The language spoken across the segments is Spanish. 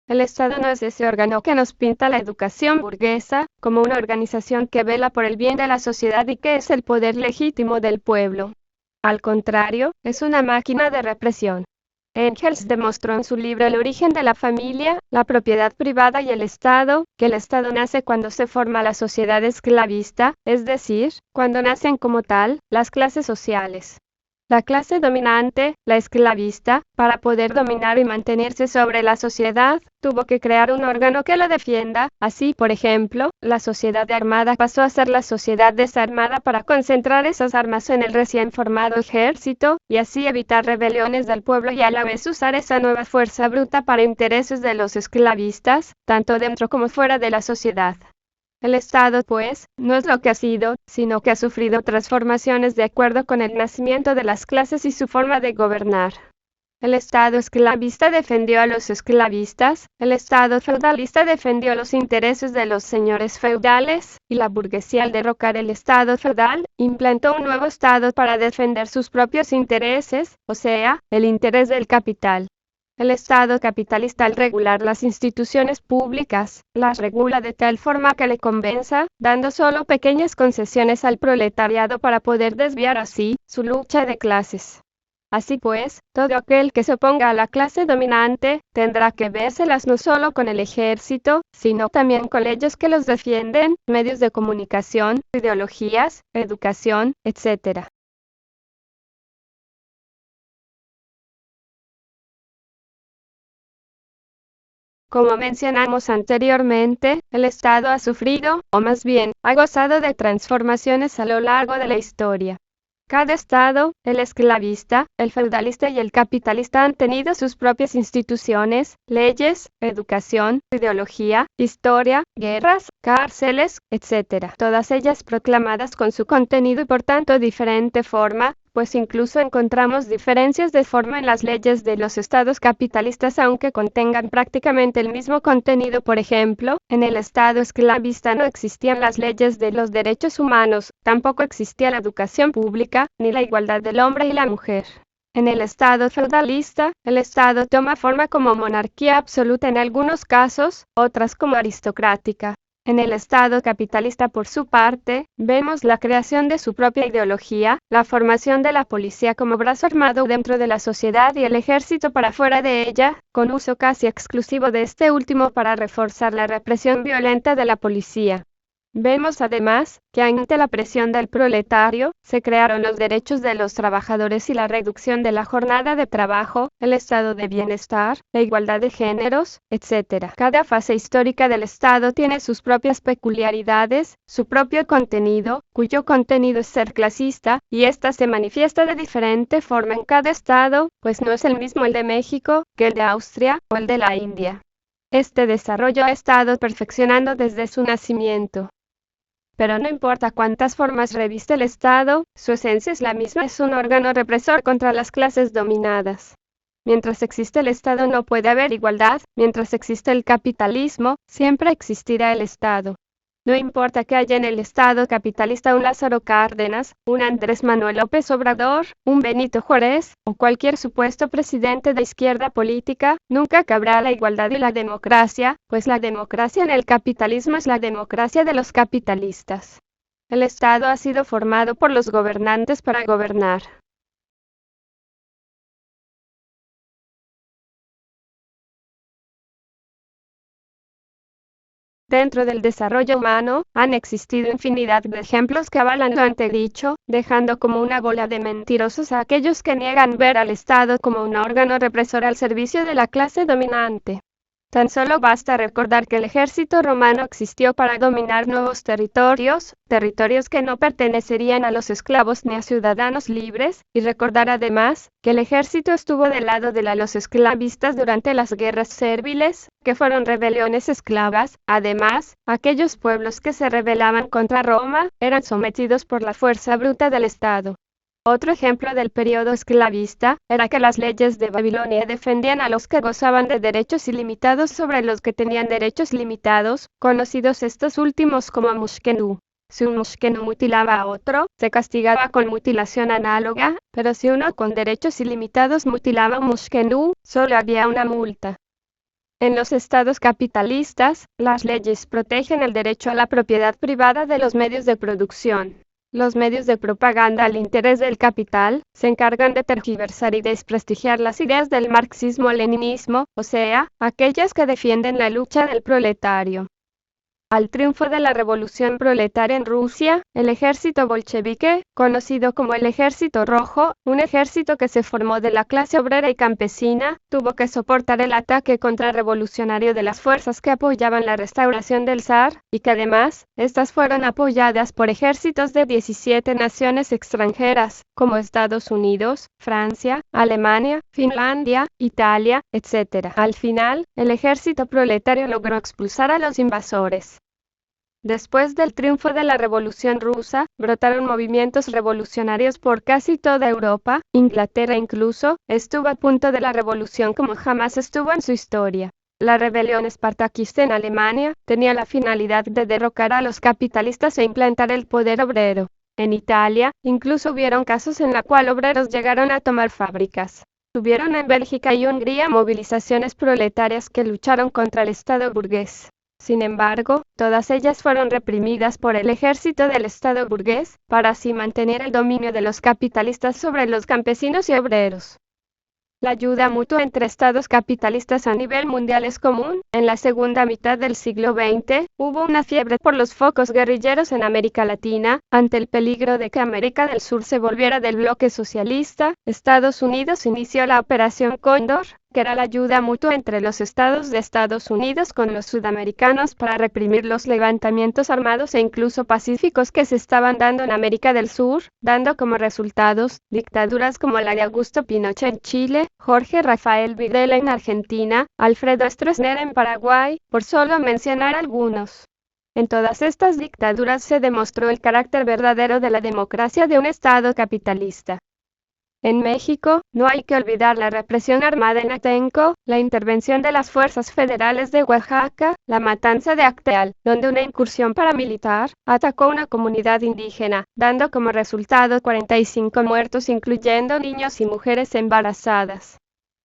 El Estado no es ese órgano que nos pinta la educación burguesa, como una organización que vela por el bien de la sociedad y que es el poder legítimo del pueblo. Al contrario, es una máquina de represión. Engels demostró en su libro El origen de la familia, la propiedad privada y el Estado, que el Estado nace cuando se forma la sociedad esclavista, es decir, cuando nacen como tal, las clases sociales. La clase dominante, la esclavista, para poder dominar y mantenerse sobre la sociedad, tuvo que crear un órgano que la defienda. Así, por ejemplo, la sociedad armada pasó a ser la sociedad desarmada para concentrar esas armas en el recién formado ejército, y así evitar rebeliones del pueblo y a la vez usar esa nueva fuerza bruta para intereses de los esclavistas, tanto dentro como fuera de la sociedad. El Estado, pues, no es lo que ha sido, sino que ha sufrido transformaciones de acuerdo con el nacimiento de las clases y su forma de gobernar. El Estado esclavista defendió a los esclavistas, el Estado feudalista defendió los intereses de los señores feudales, y la burguesía al derrocar el Estado feudal, implantó un nuevo Estado para defender sus propios intereses, o sea, el interés del capital. El Estado capitalista al regular las instituciones públicas, las regula de tal forma que le convenza, dando solo pequeñas concesiones al proletariado para poder desviar así su lucha de clases. Así pues, todo aquel que se oponga a la clase dominante, tendrá que vérselas no solo con el ejército, sino también con leyes que los defienden, medios de comunicación, ideologías, educación, etc. Como mencionamos anteriormente, el Estado ha sufrido, o más bien, ha gozado de transformaciones a lo largo de la historia. Cada Estado, el esclavista, el feudalista y el capitalista han tenido sus propias instituciones, leyes, educación, ideología, historia, guerras, cárceles, etc. Todas ellas proclamadas con su contenido y por tanto diferente forma, pues incluso encontramos diferencias de forma en las leyes de los estados capitalistas aunque contengan prácticamente el mismo contenido. Por ejemplo, en el estado esclavista no existían las leyes de los derechos humanos, tampoco existía la educación pública, ni la igualdad del hombre y la mujer. En el estado feudalista, el estado toma forma como monarquía absoluta en algunos casos, otras como aristocrática. En el Estado capitalista, por su parte, vemos la creación de su propia ideología, la formación de la policía como brazo armado dentro de la sociedad y el ejército para fuera de ella, con uso casi exclusivo de este último para reforzar la represión violenta de la policía. Vemos además que ante la presión del proletario, se crearon los derechos de los trabajadores y la reducción de la jornada de trabajo, el estado de bienestar, la igualdad de géneros, etc. Cada fase histórica del Estado tiene sus propias peculiaridades, su propio contenido, cuyo contenido es ser clasista, y ésta se manifiesta de diferente forma en cada Estado, pues no es el mismo el de México, que el de Austria, o el de la India. Este desarrollo ha estado perfeccionando desde su nacimiento. Pero no importa cuántas formas reviste el Estado, su esencia es la misma, es un órgano represor contra las clases dominadas. Mientras existe el Estado no puede haber igualdad, mientras existe el capitalismo, siempre existirá el Estado. No importa que haya en el Estado capitalista un Lázaro Cárdenas, un Andrés Manuel López Obrador, un Benito Juárez, o cualquier supuesto presidente de izquierda política, nunca cabrá la igualdad y la democracia, pues la democracia en el capitalismo es la democracia de los capitalistas. El Estado ha sido formado por los gobernantes para gobernar. Dentro del desarrollo humano, han existido infinidad de ejemplos que avalan lo antedicho, dejando como una bola de mentirosos a aquellos que niegan ver al Estado como un órgano represor al servicio de la clase dominante. Tan solo basta recordar que el ejército romano existió para dominar nuevos territorios, territorios que no pertenecerían a los esclavos ni a ciudadanos libres, y recordar además que el ejército estuvo del lado de los esclavistas durante las guerras serviles, que fueron rebeliones esclavas. Además, aquellos pueblos que se rebelaban contra Roma eran sometidos por la fuerza bruta del Estado. Otro ejemplo del periodo esclavista era que las leyes de Babilonia defendían a los que gozaban de derechos ilimitados sobre los que tenían derechos limitados, conocidos estos últimos como mushkenu. Si un mushkenu mutilaba a otro, se castigaba con mutilación análoga, pero si uno con derechos ilimitados mutilaba a un mushkenu, solo había una multa. En los estados capitalistas, las leyes protegen el derecho a la propiedad privada de los medios de producción. Los medios de propaganda al interés del capital se encargan de tergiversar y desprestigiar las ideas del marxismo-leninismo, o sea, aquellas que defienden la lucha del proletario. Al triunfo de la revolución proletaria en Rusia, el ejército bolchevique, conocido como el Ejército Rojo, un ejército que se formó de la clase obrera y campesina, tuvo que soportar el ataque contrarrevolucionario de las fuerzas que apoyaban la restauración del zar, y que además, estas fueron apoyadas por ejércitos de 17 naciones extranjeras, como Estados Unidos, Francia, Alemania, Finlandia, Italia, etc. Al final, el ejército proletario logró expulsar a los invasores. Después del triunfo de la Revolución Rusa, brotaron movimientos revolucionarios por casi toda Europa. Inglaterra incluso estuvo a punto de la revolución como jamás estuvo en su historia. La rebelión espartaquista en Alemania tenía la finalidad de derrocar a los capitalistas e implantar el poder obrero. En Italia, incluso hubieron casos en los cuales obreros llegaron a tomar fábricas. Tuvieron en Bélgica y Hungría movilizaciones proletarias que lucharon contra el Estado burgués. Sin embargo, todas ellas fueron reprimidas por el ejército del Estado burgués, para así mantener el dominio de los capitalistas sobre los campesinos y obreros. La ayuda mutua entre estados capitalistas a nivel mundial es común. En la segunda mitad del siglo XX, hubo una fiebre por los focos guerrilleros en América Latina. Ante el peligro de que América del Sur se volviera del bloque socialista, Estados Unidos inició la Operación Cóndor, que era la ayuda mutua entre los estados de Estados Unidos con los sudamericanos para reprimir los levantamientos armados e incluso pacíficos que se estaban dando en América del Sur, dando como resultados dictaduras como la de Augusto Pinochet en Chile, Jorge Rafael Videla en Argentina, Alfredo Stroessner en Paraguay, por solo mencionar algunos. En todas estas dictaduras se demostró el carácter verdadero de la democracia de un Estado capitalista. En México, no hay que olvidar la represión armada en Atenco, la intervención de las fuerzas federales de Oaxaca, la matanza de Acteal, donde una incursión paramilitar atacó a una comunidad indígena, dando como resultado 45 muertos incluyendo niños y mujeres embarazadas.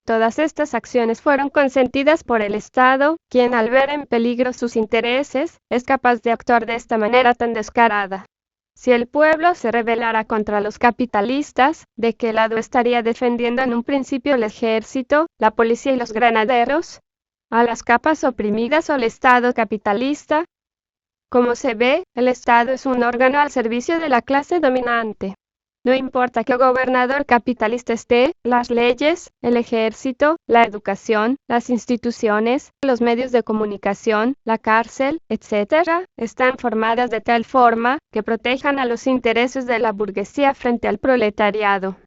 Todas estas acciones fueron consentidas por el Estado, quien al ver en peligro sus intereses, es capaz de actuar de esta manera tan descarada. Si el pueblo se rebelara contra los capitalistas, ¿de qué lado estaría defendiendo en un principio el ejército, la policía y los granaderos? ¿A las capas oprimidas o al Estado capitalista? Como se ve, el Estado es un órgano al servicio de la clase dominante. No importa qué gobernador capitalista esté, las leyes, el ejército, la educación, las instituciones, los medios de comunicación, la cárcel, etc., están formadas de tal forma que protejan a los intereses de la burguesía frente al proletariado.